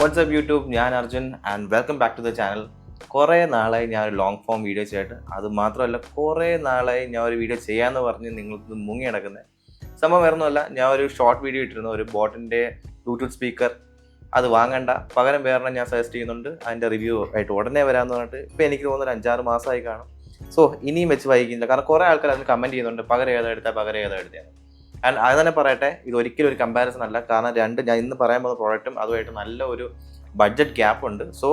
WhatsApp YouTube, ഞാൻ Arjun and welcome back to the channel. കുറേ നാളായി ഞാൻ ഒരു ലോങ് ഫോം വീഡിയോ ചെയ്തിട്ട്, അത് മാത്രമല്ല കുറേ നാളായി ഞാൻ ഒരു വീഡിയോ ചെയ്യാമെന്ന് പറഞ്ഞ് നിങ്ങൾക്ക് മുങ്ങി നടക്കുന്നത്. സംഭവം വേറൊന്നുമല്ല, ഞാൻ ഒരു ഷോർട്ട് വീഡിയോ ഇട്ടിരുന്നു, ഒരു ബോട്ടിൻ്റെ ബ്ലൂടൂത്ത് സ്പീക്കർ. അത് വാങ്ങണ്ട, പകരം വേറെ ഞാൻ സജസ്റ്റ് ചെയ്യുന്നുണ്ട്, അതിൻ്റെ റിവ്യൂ ആയിട്ട് ഉടനെ വരാമെന്ന് പറഞ്ഞിട്ട്. ഇപ്പോൾ എനിക്ക് തോന്നുന്നു 5-6 മാസമായി കാണും. സോ ഇനിയും വെച്ച് വൈകില്ല, കാരണം കുറേ ആൾക്കാർ അതിന് കമൻറ്റ് ചെയ്യുന്നുണ്ട്, പകരം ഏതാ എടുത്തതാണ്. ആൻഡ് അത് തന്നെ പറയട്ടെ, ഇത് ഒരിക്കലും ഒരു കമ്പാരിസൺ അല്ല. കാരണം ഞാൻ ഇന്ന് പറയാൻ പോകുന്ന പ്രോഡക്റ്റും അതുമായിട്ട് നല്ല ഒരു ബഡ്ജറ്റ് ഗ്യാപ്പ് ഉണ്ട്. സോ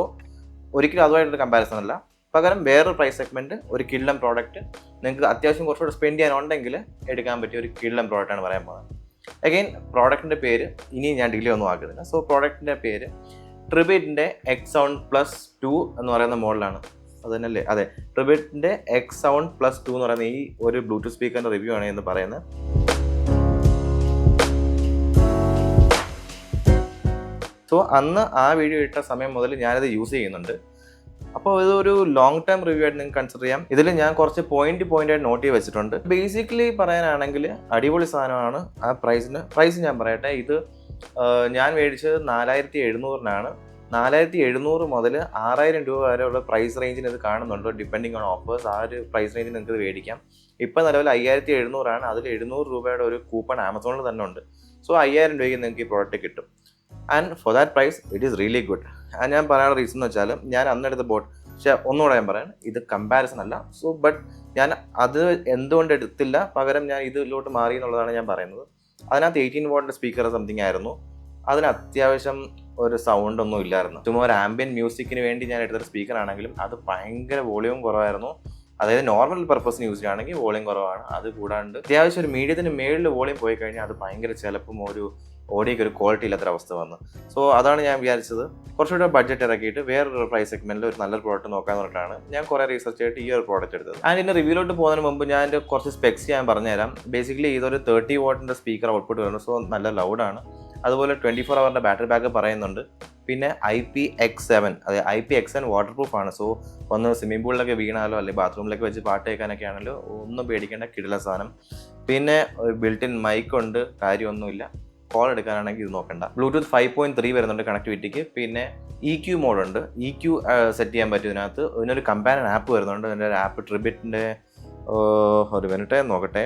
ഒരിക്കലും അതുമായിട്ടൊരു കമ്പാരിസൺ അല്ല. പകരം വേറൊരു പ്രൈസ് സെഗ്മെൻറ്റ്, ഒരു കില്ലം പ്രോഡക്റ്റ്, നിങ്ങൾക്ക് അത്യാവശ്യം കുറച്ചുകൂടെ സ്പെൻഡ് ചെയ്യാനുണ്ടെങ്കിൽ എടുക്കാൻ പറ്റിയ ഒരു കില്ലം പ്രോഡക്റ്റാണ് പറയാൻ പോകുന്നത്. അഗെയിൻ പ്രോഡക്റ്റിൻ്റെ പേര് ഇനി ഞാൻ ഡിലേ ഒന്നും ആക്കുന്നില്ല. സോ പ്രോഡക്റ്റിൻ്റെ പേര് ട്രിബിറ്റിൻ്റെ X-Sound+2 എന്ന് പറയുന്ന മോഡലാണ്. അത് തന്നെയല്ലേ? അതെ, ട്രിബിറ്റിൻ്റെ X-Sound+2 എന്ന് പറയുന്ന ഈ ഒരു ബ്ലൂടൂത്ത് സ്പീക്കറിൻ്റെ റിവ്യൂ ആണ് എന്ന് പറയുന്നത്. സോ അന്ന് ആ വീഡിയോ ഇട്ട സമയം മുതൽ ഞാനത് യൂസ് ചെയ്യുന്നുണ്ട്. അപ്പോൾ ഇതൊരു ലോങ് ടേം റിവ്യൂ ആയിട്ട് നിങ്ങൾക്ക് കൺസിഡർ ചെയ്യാം. ഇതിൽ ഞാൻ കുറച്ച് പോയിന്റ് നോട്ട് ചെയ്ത് വെച്ചിട്ടുണ്ട്. ബേസിക്കലി പറയാനാണെങ്കിൽ അടിപൊളി സാധനമാണ്. ആ പ്രൈസ് ഞാൻ പറയട്ടെ. ഇത് ഞാൻ മേടിച്ചത് 4700-നാണ്. 4700 മുതൽ 6000 രൂപ വരെയുള്ള പ്രൈസ് റേഞ്ചിന് ഇത് കാണുന്നുണ്ട്. ഡിപ്പെൻഡിങ് ഓൺ ഓഫേഴ്സ്, ആ ഒരു പ്രൈസ് റേഞ്ചിൽ നിങ്ങൾക്ക് ഇത് മേടിക്കാം. ഇപ്പോൾ നിലവിൽ 5700-ആണ്. അതിൽ 700 രൂപയുടെ ഒരു കൂപ്പൺ ആമസോണിൽ തന്നെ ഉണ്ട്. സോ 5000 രൂപയ്ക്ക് നിങ്ങൾക്ക് ഈ പ്രോഡക്റ്റ് കിട്ടും. And for that price it is really good. ഞാൻ പറയാനുള്ള റീസൺ എന്ന് വെച്ചാൽ, ഞാൻ അന്നെടുത്ത ബോട്ട്, പക്ഷേ ഒന്നുകൂടെ ഞാൻ പറയാം, ഇത് കമ്പാരിസൺ അല്ല. സോ ബട്ട് ഞാൻ അത് എന്തുകൊണ്ട് എടുത്തില്ല, പകരം ഞാൻ ഇതിലോട്ട് മാറി എന്നുള്ളതാണ് ഞാൻ പറയുന്നത്. അതിനകത്ത് 18 വാട്ടിൻ്റെ സ്പീക്കർ സംതിങ് ആയിരുന്നു. അതിന് അത്യാവശ്യം ഒരു സൗണ്ട് ഒന്നും ഇല്ലായിരുന്നു. ചുമ്മാ ഒരു ആംബിയൻ മ്യൂസിക്കിന് വേണ്ടി ഞാൻ എടുത്തൊരു സ്പീക്കർ ആണെങ്കിലും അത് ഭയങ്കര വോളിയം കുറവായിരുന്നു. അതായത് നോർമൽ പർപ്പസിന് യൂസ് ചെയ്യുകയാണെങ്കിൽ വോളിയം കുറവാണ്. അത് കൂടാണ്ട് അത്യാവശ്യം ഒരു മീഡിയത്തിന് മേളിൽ വോളിയം പോയി കഴിഞ്ഞാൽ അത് ഭയങ്കര ചിലപ്പം ഒരു ഓഡിയോയ്ക്ക് ഒരു ക്വാളിറ്റി ഇല്ലാത്തൊരവസ്ഥ വന്നു. സോ അതാണ് ഞാൻ വിചാരിച്ചത്, കുറച്ചുകൂടെ ബഡ്ജറ്റ് ഇറക്കിയിട്ട് വേറൊരു പ്രൈസ് സെഗ്മെൻറ്റിൽ ഒരു നല്ലൊരു പ്രോഡക്റ്റ് നോക്കാമെന്ന് പറഞ്ഞിട്ടാണ് ഞാൻ കുറേ റിസർച്ച് ചെയ്തിട്ട് ഈ ഒരു പ്രോഡക്റ്റ് എടുത്തത്. ആൻഡ് ഇതിൻ്റെ റിവ്യൂലോട്ട് പോകുന്നതിന് മുമ്പ് ഞാൻ എൻ്റെ കുറച്ച് സ്പെക്സ് ഞാൻ പറഞ്ഞുതരാം. ബേസിക്കലി ഇതൊരു 30 വാട്ടിൻ്റെ സ്പീക്കർ ഔട്ട്പുട്ട് വരുന്നു. സോ നല്ല ലൗഡാണ്. അതുപോലെ 24 ഹവറിൻ്റെ ബാറ്ററി ബാക്ക് പറയുന്നുണ്ട്. പിന്നെ IPX7, അതെ IPX7 വാട്ടർ പ്രൂഫാണ്. സോ ഒന്ന് സ്വിമ്മിംഗ് പൂളിലൊക്കെ വീണാലോ അല്ലെങ്കിൽ ബാത്റൂമിലൊക്കെ വെച്ച് പാട്ട് കേൾക്കാനൊക്കെ ആണല്ലോ ഒന്നും പേടിക്കേണ്ട, കിടിലൻ സാധനം. പിന്നെ ഒരു ബിൽറ്റ് ഇൻ മൈക്ക് ഉണ്ട്, കാര്യമൊന്നുമില്ല. കോൾ എടുക്കാനാണെങ്കിൽ ഇത് നോക്കണ്ട. ബ്ലൂടൂത്ത് 5.3 വരുന്നുണ്ട് കണക്ടിവിറ്റിക്ക്. പിന്നെ EQ മോഡുണ്ട്. EQ സെറ്റ് ചെയ്യാൻ പറ്റും ഇതിനകത്ത്. ഇതിനൊരു കമ്പാനിയൻ ആപ്പ് വരുന്നുണ്ട്. ഇതിൻ്റെ ഒരു ആപ്പ് ട്രിബിറ്റിൻ്റെ, ഒരു മിനിറ്റ് നോക്കട്ടെ.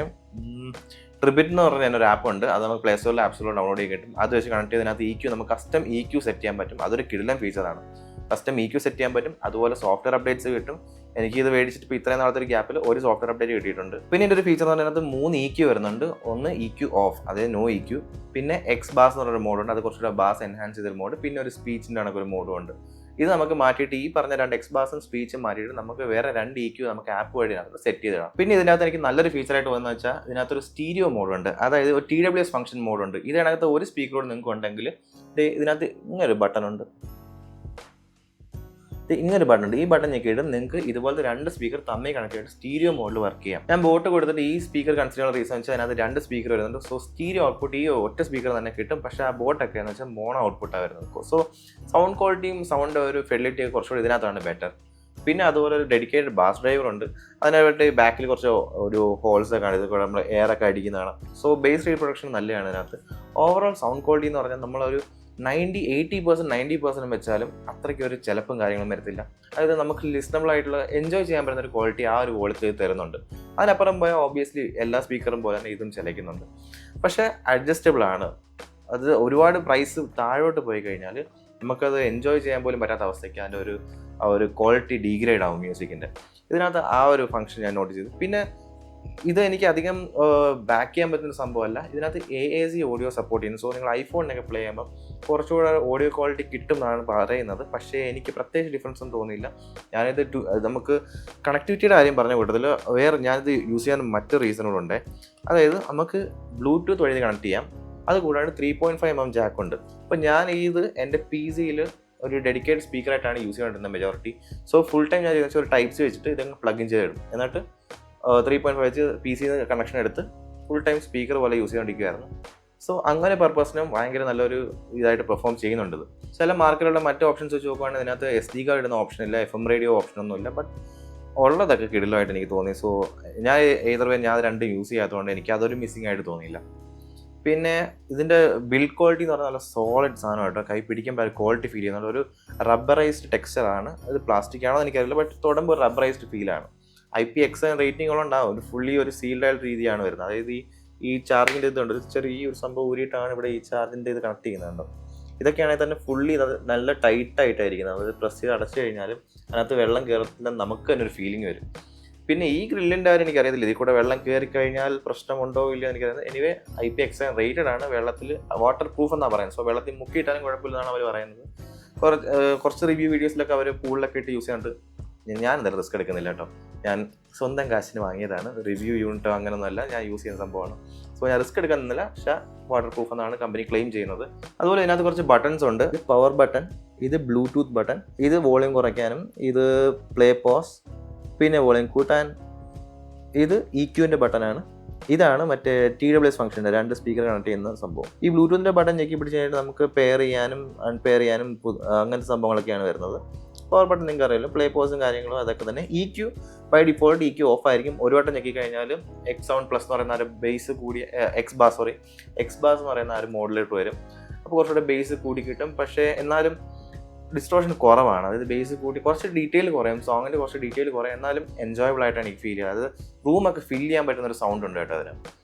ട്രിബിറ്റ് എന്ന് പറഞ്ഞ ഒരു ആപ്പ് ഉണ്ട്. അത് നമുക്ക് പ്ലേ സ്റ്റോറിൽ ആപ്പ് സ്റ്റോറിൽ ഡൗൺലോഡ് ചെയ്യാൻ കിട്ടും. അത് വെച്ച് കണക്ട് ചെയ്തതിനകത്ത് EQ, നമുക്ക് കസ്റ്റം EQ സെറ്റ് ചെയ്യാൻ പറ്റും. അതൊരു കിടിലൻ ഫീച്ചറാണ്. കസ്റ്റം EQ സെറ്റ് ചെയ്യാൻ പറ്റും. അതുപോലെ സോഫ്റ്റ്വെയർ അപ്ഡേറ്റ്സ് കിട്ടും. എനിക്കിത് മേടിച്ചിട്ട് ഇപ്പോൾ ഇത്രയും നാളത്തെ ഒരു ഗ്യാപ്പിൽ ഒരു സോഫ്റ്റ്വെയർ അപ്ഡേറ്റ് കിട്ടിയിട്ടുണ്ട്. പിന്നെ ഇതിൻ്റെ ഒരു ഫീച്ചർ എന്ന് പറയുന്നത് 3 EQ വരുന്നുണ്ട്. ഒന്ന് EQ ഓഫ്, അതായത് നോ EQ. പിന്നെ X-Bass എന്ന് പറഞ്ഞൊരു മോഡുണ്ട്. അത് കുറച്ചുകൂടെ ബാസ് എൻഹാൻസ് ചെയ്തൊരു മോഡ്. പിന്നെ ഒരു സ്പീച്ചിൻ്റെ കണക്കൊരു മോഡും ഉണ്ട്. ഇത് നമുക്ക് മാറ്റിയിട്ട് ഈ പറഞ്ഞ 2 X-Bassഉം സ്പീച്ചും മാറ്റിയിട്ട് നമുക്ക് വേറെ 2 EQ നമുക്ക് ആപ്പ് വഴി സെറ്റ് ചെയ്തിടാം. പിന്നെ ഇതിനകത്ത് എനിക്ക് നല്ലൊരു ഫീച്ചറായിട്ട് വന്നതെന്ന് വെച്ചാൽ, ഇതിനകത്തൊരു സ്റ്റീരിയോ മോഡുണ്ട്. അതായത് ഒരു TWS ഫംഗ്ഷൻ മോഡുണ്ട്. ഇതിനകത്ത് ഒരു സ്പീക്കറോട് നിങ്ങൾക്ക് ഉണ്ടെങ്കിൽ ഇതിനകത്ത് ഇങ്ങനൊരു ബട്ടൺ ഉണ്ട്. ഇങ്ങനൊരു ബട്ടൺ ഉണ്ട്. ഈ ബട്ടൺ ഞെക്കിയിട്ട് നിങ്ങൾക്ക് ഇതുപോലത്തെ 2 സ്പീക്കർ തമ്മിൽ കണക്ട് ചെയ്തിട്ട് സ്റ്റീരിയോ മോഡിൽ വർക്ക് ചെയ്യാം. ഞാൻ ബോട്ട് കൊടുത്തിട്ട് ഈ സ്പീക്കർ കൺസിഡർ ചെയ്യുന്ന റീസൺ വെച്ചാൽ അതിനകത്ത് 2 സ്പീക്കർ വരുന്നുണ്ട്. സോ സ്റ്റീരിയോ ഔട്ട്പുട്ട് ഈ ഒറ്റ സ്പീക്കർ തന്നെ കിട്ടും. പക്ഷേ ആ ബോട്ടൊക്കെ എന്ന് വെച്ചാൽ മോണോ ഔട്ട്പുട്ടാണ് വരുന്നത്. സോ സൗണ്ട് ക്വാളിറ്റിയും സൗണ്ട് ഒരു ഫെഡിലിറ്റി കുറച്ചുകൂടി ഇതിനകത്താണ് ബെറ്റർ. പിന്നെ അതുപോലെ ഒരു ഡെഡിക്കേറ്റഡ് ബാസ് ഡ്രൈവർ ഉണ്ട്. അതിനായിട്ട് ബാക്കിൽ കുറച്ച് ഒരു ഹോൾസ് ഒക്കെ ആണ്. ഇത് നമ്മൾ എയർ ഒക്കെ അടിക്കുന്നതാണ്. സോ ബേസ് റീപ്രൊഡക്ഷൻ നല്ലതാണ് ഇതിനകത്ത്. ഓവറോൾ സൗണ്ട് ക്വാളിറ്റി എന്ന് പറഞ്ഞാൽ നമ്മളൊരു 90% വെച്ചാലും അത്രയ്ക്ക് ഒരു ചിലപ്പും കാര്യങ്ങളും വരത്തില്ല. അതായത് നമുക്ക് ലിസണബിൾ ആയിട്ടുള്ള എൻജോയ് ചെയ്യാൻ പറ്റുന്ന ഒരു ക്വാളിറ്റി ആ ഒരു ക്വാളിറ്റി തരുന്നുണ്ട്. അതിനപ്പുറം പോയാൽ ഓബ്വിയസ്ലി എല്ലാ സ്പീക്കറും പോലെ തന്നെ ഇതും ചിലയ്ക്കുന്നുണ്ട്. പക്ഷേ അഡ്ജസ്റ്റബിൾ ആണ്. അത് ഒരുപാട് പ്രൈസ് താഴോട്ട് പോയി കഴിഞ്ഞാൽ നമുക്കത് എൻജോയ് ചെയ്യാൻ പോലും പറ്റാത്ത അവസ്ഥയ്ക്ക് അതിൻ്റെ ഒരു ക്വാളിറ്റി ഡീഗ്രേഡ് ആവും മ്യൂസിക്കിൻ്റെ. ഇതിനകത്ത് ആ ഒരു ഫംഗ്ഷൻ ഞാൻ നോട്ടീസ് ചെയ്തു. പിന്നെ ഇത് എനിക്ക് അധികം ബാക്ക് ചെയ്യാൻ പറ്റുന്ന സംഭവമല്ല. ഇതിനകത്ത് AAC ഓഡിയോ സപ്പോർട്ട് ചെയ്യുന്നു. സോ നിങ്ങൾ ഐഫോണിനൊക്കെ പ്ലേ ചെയ്യുമ്പോൾ കുറച്ചുകൂടെ ഓഡിയോ ക്വാളിറ്റി കിട്ടും എന്നാണ് പറയുന്നത്. പക്ഷേ എനിക്ക് പ്രത്യേകിച്ച് ഡിഫറൻസ് ഒന്നും തോന്നിയില്ല. ഞാനിത് നമുക്ക് കണക്ടിവിറ്റിയുടെ കാര്യം പറഞ്ഞ കൂട്ടത്തിൽ ഞാനിത് യൂസ് ചെയ്യാൻ മറ്റ് റീസണുകളുണ്ട്. അതായത് നമുക്ക് ബ്ലൂടൂത്ത് വഴി കണക്ട് ചെയ്യാം. അതുകൂടാണ്ട് 3.5mm ജാക്കുണ്ട്. അപ്പോൾ ഞാൻ ഇത് എൻ്റെ PC-യിൽ ഒരു ഡെഡിക്കേറ്റഡ് സ്പീക്കറായിട്ടാണ് യൂസ് ചെയ്യാൻ മെജോറിറ്റി. സോ ഫുൾ ടൈം ഞാൻ ഒരു ടൈപ്സ് വെച്ചിട്ട് ഇതങ്ങ് പ്ലഗ് ഇൻ ചെയ്തിടും. എന്നിട്ട് 3.5 വെച്ച് PC-ന്ന് കണക്ഷൻ എടുത്ത് ഫുൾ ടൈം സ്പീക്കർ പോലെ യൂസ് ചെയ്തുകൊണ്ടിരിക്കുകയായിരുന്നു. സോ അങ്ങനെ പർപ്പസിനും ഭയങ്കര നല്ലൊരു ഇതായിട്ട് പെർഫോം ചെയ്യുന്നുണ്ട്. ചില മാർക്കറ്റിലുള്ള മറ്റ് ഓപ്ഷൻസ് വെച്ച് നോക്കുകയാണെങ്കിൽ ഇതിനകത്ത് SD കാർഡ് ഇടുന്ന ഓപ്ഷനില്ല, FM റേഡിയോ ഓപ്ഷനൊന്നുമില്ല. ബട്ട് ഉള്ളതൊക്കെ കിടിലമായിട്ട് എനിക്ക് തോന്നി. സോ ഞാൻ ഏതൊരു ഞാൻ 2 യൂസ് ചെയ്യാത്തതുകൊണ്ട് എനിക്ക് അതൊരു മിസ്സിംഗ് ആയിട്ട് തോന്നിയില്ല. പിന്നെ ഇതിൻ്റെ ബിൽഡ് ക്വാളിറ്റി എന്ന് പറഞ്ഞാൽ നല്ല സോളിഡ് സാധനം കേട്ടോ, കൈ പിടിക്കുമ്പോൾ ക്വാളിറ്റി ഫീൽ ചെയ്യുന്നുണ്ട്. ഒരു റബ്ബറൈസ്ഡ് ടെക്സ്ചറാണ്. അത് പ്ലാസ്റ്റിക് ആണോ എനിക്കറിയില്ല, ബട്ട് തൊടുമ്പോൾ ഒരു റബ്ബറൈസ്ഡ് ഫീലാണ്. IPX റേറ്റിങ്ങുകളുണ്ടാവും. ഒരു ഫുള്ളി ഒരു സീൽഡ് ആയിട്ട് രീതിയാണ് വരുന്നത്. അതായത് ഈ ചാർജിൻ്റെ ഇതുണ്ട്, ഒരു ചെറിയ ഒരു സംഭവം ഊരിയിട്ടാണ് ഇവിടെ ഈ ചാർജിൻ്റെ ഇത് കണക്ട് ചെയ്യുന്നുണ്ടോ. ഇതൊക്കെയാണെങ്കിൽ തന്നെ ഫുള്ളി നല്ല ടൈറ്റായിട്ടായിരിക്കുന്നത്. അത് പ്രസ് ചെയ്ത് അടച്ചു കഴിഞ്ഞാലും അതിനകത്ത് വെള്ളം കയറത്തില്ല, നമുക്ക് തന്നെ ഒരു ഫീലിംഗ് വരും. പിന്നെ ഈ ഗ്രില്ലിൻ്റെ കാര്യം എനിക്കറിയത്തില്ല, ഇതിൽ കൂടെ വെള്ളം കയറി കഴിഞ്ഞാൽ പ്രശ്നമുണ്ടോ ഇല്ലയോ എനിക്കറിയാം. എനിവേ IPX റേറ്റഡ് ആണ്, വെള്ളത്തിൽ വാട്ടർ പ്രൂഫ് എന്നാണ് പറയുന്നത്. സോ വെള്ളത്തിൽ മുക്കിയിട്ടാലും കുഴപ്പമില്ലെന്നാണ് അവർ പറയുന്നത്. കുറച്ച് റിവ്യൂ വീഡിയോസിലൊക്കെ അവർ പൂളിലൊക്കെ ഇട്ട് യൂസ് ചെയ്യുന്നുണ്ട്. ഞാൻ എന്തായാലും റിസ്ക് എടുക്കുന്നില്ല കേട്ടോ. ഞാൻ സ്വന്തം കാശിന് വാങ്ങിയതാണ്, റിവ്യൂ യൂണിറ്റോ അങ്ങനെയൊന്നുമല്ല, ഞാൻ യൂസ് ചെയ്യുന്ന സംഭവമാണ്. സോ ഞാൻ റിസ്ക് എടുക്കുന്നില്ല, പക്ഷേ വാട്ടർ പ്രൂഫ് എന്നാണ് കമ്പനി ക്ലെയിം ചെയ്യുന്നത്. അതുപോലെ ഇതിനകത്ത് കുറച്ച് ബട്ടൺസ് ഉണ്ട്. ഇത് പവർ ബട്ടൺ, ഇത് ബ്ലൂടൂത്ത് ബട്ടൺ, ഇത് വോളിയം കുറയ്ക്കാനും, ഇത് പ്ലേ പോസ്, പിന്നെ വോളിയം കൂട്ടാൻ, ഇത് EQൻ്റെ ബട്ടനാണ്. ഇതാണ് മറ്റേ TWS ഫംഗ്ഷൻ്റെ 2 സ്പീക്കർ കണക്ട് ചെയ്യുന്ന സംഭവം. ഈ ബ്ലൂടൂത്തിൻ്റെ ബട്ടൺ ഞെക്കി പിടിച്ച് കഴിഞ്ഞിട്ട് നമുക്ക് പെയർ ചെയ്യാനും അൺപെയർ ചെയ്യാനും അങ്ങനത്തെ സംഭവങ്ങളൊക്കെയാണ് വരുന്നത്. പവർ ബട്ടൺ നിങ്ങൾക്ക് അറിയില്ല, പ്ലേ പോസും കാര്യങ്ങളും അതൊക്കെ തന്നെ. EQ by default EQ off ആയിരിക്കും. ഒരു വട്ടം ഞെക്കി കഴിഞ്ഞാൽ X-Sound Plus എന്ന് പറയുന്ന ഒരു ബേസ് കൂടിയ X ബാസ് എന്ന് പറയുന്ന ഒരു മോഡലിലോട്ട് വരും. അപ്പോൾ കുറച്ചുകൂടെ ബേസ് കൂടി കിട്ടും. പക്ഷേ എന്നാലും ഡിസ്ട്രോഷൻ കുറവാണ്. അതായത് ബേസ് കൂട്ടി കുറച്ച് ഡീറ്റെയിൽ കുറയും, സോങ്ങിൻ്റെ കുറച്ച് ഡീറ്റെയിൽ കുറയും, എന്നാലും എൻജോയബിൾ ആയിട്ടാണ് എനിക്ക് ഫീൽ ചെയ്യുന്നത്. അത് റൂമൊക്കെ ഫിൽ ചെയ്യാൻ പറ്റുന്ന ഒരു സൗണ്ട് ഉണ്ട് കേട്ടോ അതിന്.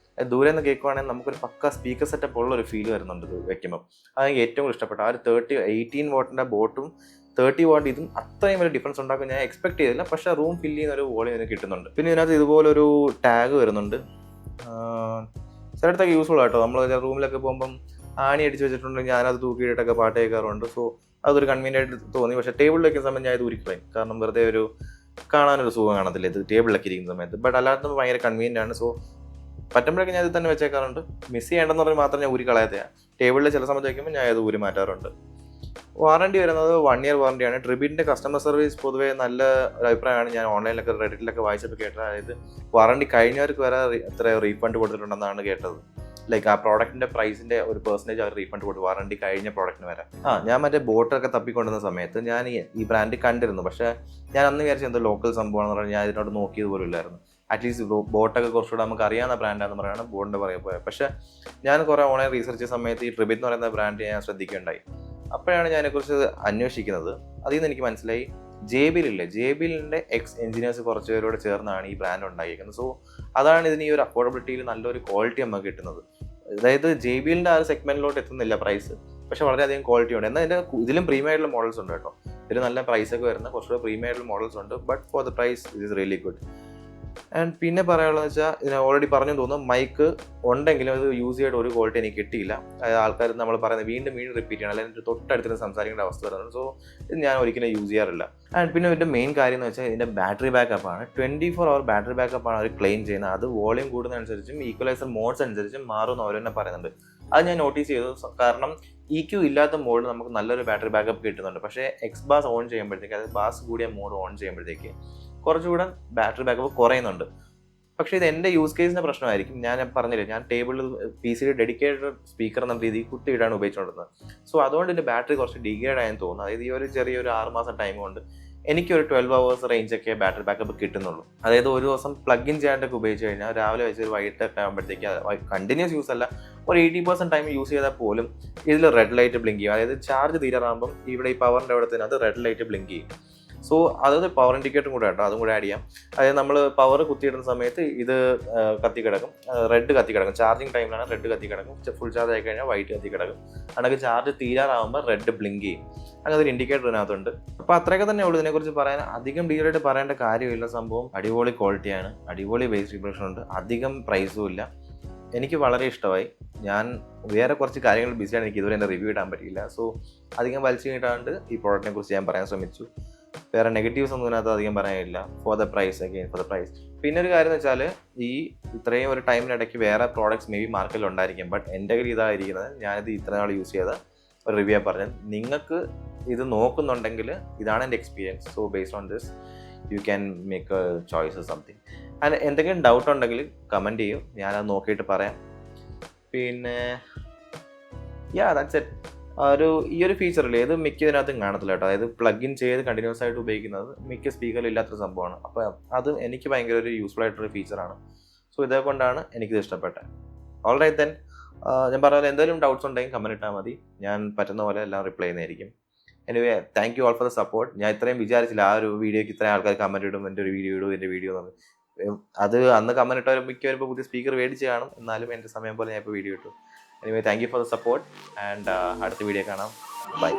ദൂരെ നിന്ന് കേൾക്കുവാണെങ്കിൽ നമുക്കൊരു പക്ക സ്പീക്കർ സെറ്റപ്പ് ഉള്ള ഒരു ഫീൽ വരുന്നുണ്ട് ഇത് വെക്കുമ്പോൾ. അതെനിക്ക് ഏറ്റവും കൂടുതൽ ഇഷ്ടപ്പെട്ടു. ആ ഒരു 18 വാട്ടിൻ്റെ ബോട്ടും 30 വാട്ട് ഇതും അത്രയും വലിയ ഡിഫറൻസ് ഉണ്ടാക്കും ഞാൻ എക്സ്പെക്ട് ചെയ്തില്ല. പക്ഷേ റൂം ഫിൽ ചെയ്യുന്ന ഒരു വോളിയം ഇതിന് കിട്ടുന്നുണ്ട്. പിന്നെ ഇതിനകത്ത് ഇതുപോലൊരു ടാഗ് വരുന്നുണ്ട്. ചിലയിടത്തൊക്കെ യൂസ്ഫുൾ ആട്ടോ. നമ്മൾ റൂമിലൊക്കെ പോകുമ്പം ആണി അടിച്ച് വെച്ചിട്ടുണ്ടെങ്കിൽ ഞാനത് തൂക്കിയിട്ടൊക്കെ പാട്ട് കേൾക്കാറുണ്ട്. സോ അതൊരു കൺവീനിയൻ്റ് ആയിട്ട് തോന്നി. പക്ഷേ ടേബിളിൽ വയ്ക്കുന്ന സമയം ഞാൻ ഇത് ഊരിക്കളയും, കാരണം വെറുതെ ഒരു കാണാനൊരു സുഖം കാണത്തില്ല ഇത് ടേബിളിലൊക്കെ ഇരിക്കുന്ന സമയത്ത്. ബട്ട് അല്ലാത്ത ഭയങ്കര കൺവീനിയൻ്റ് ആണ്. സോ പറ്റുമ്പോഴൊക്കെ ഞാൻ ഇത് തന്നെ വെച്ചേക്കാറുണ്ട്. മിസ് ചെയ്യേണ്ടെന്ന് പറഞ്ഞാൽ മാത്രം ഞാൻ ഊരി കളയാതെയാണ്. ടേബിളിൽ ചില സമയത്ത് വയ്ക്കുമ്പോൾ ഞാൻ ഇത് ഊരി മാറ്റാറുണ്ട്. വാറണ്ടി വരുന്നത് 1 ഇയർ വാറണ്ടിയാണ്. ട്രിബിൻ്റെ കസ്റ്റമർ സർവീസ് പൊതുവേ നല്ല ഒരു അഭിപ്രായമാണ്. ഞാൻ ഓൺലൈനിലൊക്കെ റെഡിറ്റിലൊക്കെ വായിച്ചപ്പോൾ കേട്ടത്. അതായത് വാറണ്ടി കഴിഞ്ഞവർക്ക് വരെ എത്ര റീഫണ്ട് കൊടുത്തിട്ടുണ്ടെന്നാണ് കേട്ടത്. ലൈക്ക് ആ പ്രോഡക്റ്റിൻ്റെ പ്രൈസിൻ്റെ ഒരു പെർസെൻറ്റേജ് അവർ റീഫണ്ട് കൊടുത്തു വാറണ്ടി കഴിഞ്ഞ പ്രോഡക്റ്റിന് വരെ. ഞാൻ മറ്റേ ബോട്ടൊക്കെ തപ്പിക്കൊണ്ടുവന്ന സമയത്ത് ഞാൻ ഈ ബ്രാൻഡ് കണ്ടിരുന്നു. പക്ഷേ ഞാൻ അന്ന് വിചാരിച്ചു എന്തോ ലോക്കൽ സംഭവമാണെന്ന് പറഞ്ഞാൽ ഞാൻ ഇതിനോട് നോക്കിയത് പോലും ഇല്ലായിരുന്നു. അറ്റ്ലീസ്റ്റ് ബോട്ടൊക്കെ കുറച്ചുകൂടെ നമുക്ക് അറിയാവുന്ന ബ്രാൻഡാണെന്ന് പറയുകയാണ് ബോട്ടിൻ്റെ പറയാൻ പോയത്. പക്ഷേ ഞാൻ കുറേ ഓൺലൈൻ റീസർച്ച് ചെയ്ത സമയത്ത് ഈ ട്രിബിറ്റ് എന്ന് പറയുന്ന ബ്രാൻഡ് ഞാൻ ശ്രദ്ധിക്കുകയുണ്ടായി. അപ്പോഴാണ് ഞാൻ അതിനെക്കുറിച്ച് അന്വേഷിക്കുന്നത്. അതിൽ നിന്ന് എനിക്ക് മനസ്സിലായി ജെബിലിൻ്റെ എൻജിനീയേഴ്സ് കുറച്ച് പേരോട് ചേർന്നാണ് ഈ ബ്രാൻഡ് ഉണ്ടാക്കിയിരിക്കുന്നത്. സോ അതാണ് ഇതിന് ഈ ഒരു അഫോർഡബിലിറ്റിയിൽ നല്ലൊരു ക്വാളിറ്റി നമുക്ക് കിട്ടുന്നത്. അതായത് JBLൻ്റെ ആ ഒരു സെഗ്മെൻറ്റിലോട്ട് എത്തുന്നില്ല പ്രൈസ്, പക്ഷേ വളരെയധികം ക്വാളിറ്റി ഉണ്ട്. എന്നാൽ ഇതിലും പ്രീമിയം ആയിട്ടുള്ള മോഡൽസ് ഉണ്ട് കേട്ടോ. ഇതിൽ നല്ല പ്രൈസൊക്കെ വരുന്ന കുറച്ചുകൂടെ പ്രീമിയം ആയിട്ടുള്ള മോഡൽസ് ഉണ്ട്. But for the price it is really good. And പിന്നെ പറയാനുള്ളതെന്ന് വെച്ചാൽ ഇതിന് ഓൾറെഡി പറഞ്ഞു തോന്നുന്നു, മൈക്ക് ഉണ്ടെങ്കിലും അത് യൂസ് ചെയ്തിട്ട് ഒരു ക്വാളിറ്റി എനിക്ക് കിട്ടിയില്ല. അതായത് ആൾക്കാർ നമ്മൾ പറയുന്നത് വീണ്ടും റിപ്പീറ്റ് ചെയ്യണം, അല്ലെങ്കിൽ തൊട്ടടുത്ത് സംസാരിക്കേണ്ട അവസ്ഥ വരുന്നത്. സോ ഇത് ഞാൻ ഒരിക്കലും യൂസ് ചെയ്യാറില്ല. ആൻഡ് പിന്നെ ഇതിൻ്റെ മെയിൻ കാര്യം എന്ന് വെച്ചാൽ ഇതിൻ്റെ ബാറ്ററി ബാക്കപ്പാണ്. 24 hour ബാറ്ററി ബാക്കപ്പാണ് അവർ ക്ലെയിം ചെയ്യുന്നത്. അത് വോളിയം കൂടുന്നതനുസരിച്ചും ഈക്വലൈസർ മോഡ്സ് അനുസരിച്ചും മാറുമെന്ന് അവർ തന്നെ പറയുന്നുണ്ട്. അത് ഞാൻ നോട്ടീസ് ചെയ്തു. കാരണം EQ ഇല്ലാത്ത മോഡ് നമുക്ക് നല്ലൊരു ബാറ്ററി ബാക്കപ്പ് കിട്ടുന്നുണ്ട്. പക്ഷേ ബാസ് ഓൺ ചെയ്യുമ്പോഴത്തേക്ക്, അതായത് ബാസ് കൂടിയ മോഡ് ഓൺ ചെയ്യുമ്പോഴത്തേക്ക് കുറച്ചുകൂടെ ബാറ്ററി ബാക്കപ്പ് കുറയുന്നുണ്ട്. പക്ഷേ ഇത് എൻ്റെ യൂസ് കേസിൻ്റെ പ്രശ്നമായിരിക്കും. ഞാൻ പറഞ്ഞില്ലേ, ഞാൻ ടേബിളിൽ PC ഡെഡിക്കേറ്റഡ് സ്പീക്കർ എന്ന രീതിയിൽ കുത്തിയിട്ടാണ് ഉപയോഗിച്ചുകൊണ്ടിരുന്നത്. സോ അതുകൊണ്ട് എൻ്റെ ബാറ്ററി കുറച്ച് ഡിഗ്രേഡ് ആയെന്ന് തോന്നുന്നു. അതായത് ഈ ഒരു ചെറിയൊരു 6 മാസം ടൈം കൊണ്ട് എനിക്കൊരു 12 hours റേഞ്ചൊക്കെ ബാറ്ററി ബാക്കപ്പ് കിട്ടുന്നുള്ളൂ. അതായത് ഒരു ദിവസം പ്ലഗ് ഇൻ ചെയ്യാണ്ടൊക്കെ ഉപയോഗിച്ച് കഴിഞ്ഞാൽ രാവിലെ വെച്ച് വൈകിട്ടൊക്കെ ആകുമ്പോഴത്തേക്ക് കണ്ടിന്യൂസ് യൂസ് അല്ല, ഒരു 80% ടൈം യൂസ് ചെയ്താൽ പോലും ഇതിൽ റെഡ് ലൈറ്റ് ബ്ലിങ്ക് ചെയ്യും. അതായത് ചാർജ് തീരാറാകുമ്പം ഇവിടെ ഈ പവറിൻ്റെ അവിടെ തന്നെ അത് റെഡ് ലൈറ്റ് ബ്ലിങ്ക് ചെയ്യും. സോ അതായത് പവർ ഇൻഡിക്കേറ്ററും കൂടെ കേട്ടോ, അതും കൂടെ ആഡ് ചെയ്യാം. അതായത് നമ്മൾ പവർ കുത്തിയിടുന്ന സമയത്ത് ഇത് കത്തി കിടക്കും, റെഡ് കത്തി കിടക്കും. ചാർജിങ് ടൈമിലാണ് റെഡ് കത്തി കിടക്കും. ഫുൾ ചാർജ് ആയി കഴിഞ്ഞാൽ വൈറ്റ് കത്തി കിടക്കും. അല്ലെങ്കിൽ ചാർജ് തീരാറാകുമ്പോൾ റെഡ് ബ്ലിങ്ക് ചെയ്യും. അങ്ങനെ ഒരു ഇൻഡിക്കേറ്റർ ഇതിനകത്തുണ്ട്. അപ്പോൾ അത്രയൊക്കെ തന്നെ ഉള്ളൂ ഇതിനെക്കുറിച്ച് പറയാൻ. അധികം ഡീലായിട്ട് പറയേണ്ട കാര്യമില്ല. സംഭവം അടിപൊളി ക്വാളിറ്റിയാണ്, അടിപൊളി ബേസ് വിബ്രേഷൻ ഉണ്ട്, അധികം പ്രൈസും ഇല്ല. എനിക്ക് വളരെ ഇഷ്ടമായി. ഞാൻ വേറെ കുറച്ച് കാര്യങ്ങൾ ബിസിയാണ്, എനിക്ക് ഇതുവരെ എൻ്റെ റിവ്യൂ ഇടാൻ പറ്റിയില്ല. സോ അധികം വലിച്ചു കിട്ടാണ്ട് ഈ പ്രോഡക്റ്റിനെ കുറിച്ച് ഞാൻ പറയാൻ ശ്രമിച്ചു. വേറെ നെഗറ്റീവ്സ് ഒന്നും ഇതിനകത്ത് അധികം പറയാനില്ല. For the price. പിന്നെ ഒരു കാര്യം എന്ന് വെച്ചാൽ, ഈ ഇത്രയും ഒരു ടൈമിനിടയ്ക്ക് വേറെ പ്രോഡക്ട്സ് മേ ബി മാർക്കറ്റിൽ ഉണ്ടായിരിക്കും. ബട്ട് എൻ്റെ കയ്യിൽ ഇതായിരിക്കുന്നത്, ഞാനിത് ഇത്ര നാൾ യൂസ് ചെയ്ത ഒരു റിവ്യൂ പറഞ്ഞത്. നിങ്ങൾക്ക് ഇത് നോക്കുന്നുണ്ടെങ്കിൽ ഇതാണ് എൻ്റെ experience. So based on this you can make A choice something. And എന്തെങ്കിലും ഡൗട്ട് ഉണ്ടെങ്കിൽ കമൻറ്റ് ചെയ്യും, ഞാനത് നോക്കിയിട്ട് പറയാം. പിന്നെ ദാറ്റ്സ് ഇറ്റ്. ഈ ഒരു ഫീച്ചറിൽ ഇത് മിക്ക ഇതിനകത്തും കാണത്തില്ല കേട്ടോ. അതായത് പ്ലഗ് ഇൻ ചെയ്ത് കണ്ടിന്യൂസ് ആയിട്ട് ഉപയോഗിക്കുന്നത് മിക്ക സ്പീക്കറിൽ ഇല്ലാത്തൊരു സംഭവമാണ്. അപ്പോൾ അത് എനിക്ക് ഭയങ്കര ഒരു യൂസ്ഫുൾ ആയിട്ടൊരു ഫീച്ചറാണ്. സോ ഇതേകൊണ്ടാണ് എനിക്കിത് ഇഷ്ടപ്പെട്ടത്. ഓൾ റൈറ്റ് ദെൻ, ഞാൻ പറഞ്ഞ പോലെ എന്തെങ്കിലും ഡൗട്ട്സ് ഉണ്ടെങ്കിൽ കമൻറ്റ് ഇട്ടാൽ മതി. ഞാൻ പറ്റുന്ന പോലെ എല്ലാം റിപ്ലൈ ചെയ്യുന്നതായിരിക്കും. Anyway thank you all for the support. ഞാൻ ഇത്രയും വിചാരിച്ചില്ല ആ ഒരു വീഡിയോയ്ക്ക് ഇത്രയും ആൾക്കാർ കമൻറ്റ് ഇടും, എൻ്റെ ഒരു വീഡിയോ ഇടും, എൻ്റെ വീഡിയോ എന്ന്. അത് അന്ന് കമൻറ്റ് ഇട്ടവർ മിക്കവരും ഇപ്പോൾ പുതിയ സ്പീക്കർ മേടിച്ച് കാണും. എന്നാലും എൻ്റെ സമയം പോലെ ഞാൻ ഇപ്പോൾ വീഡിയോ ഇട്ടു. Anyway thank you for the support and അടുത്ത വീഡിയോ കാണാം. ബൈ.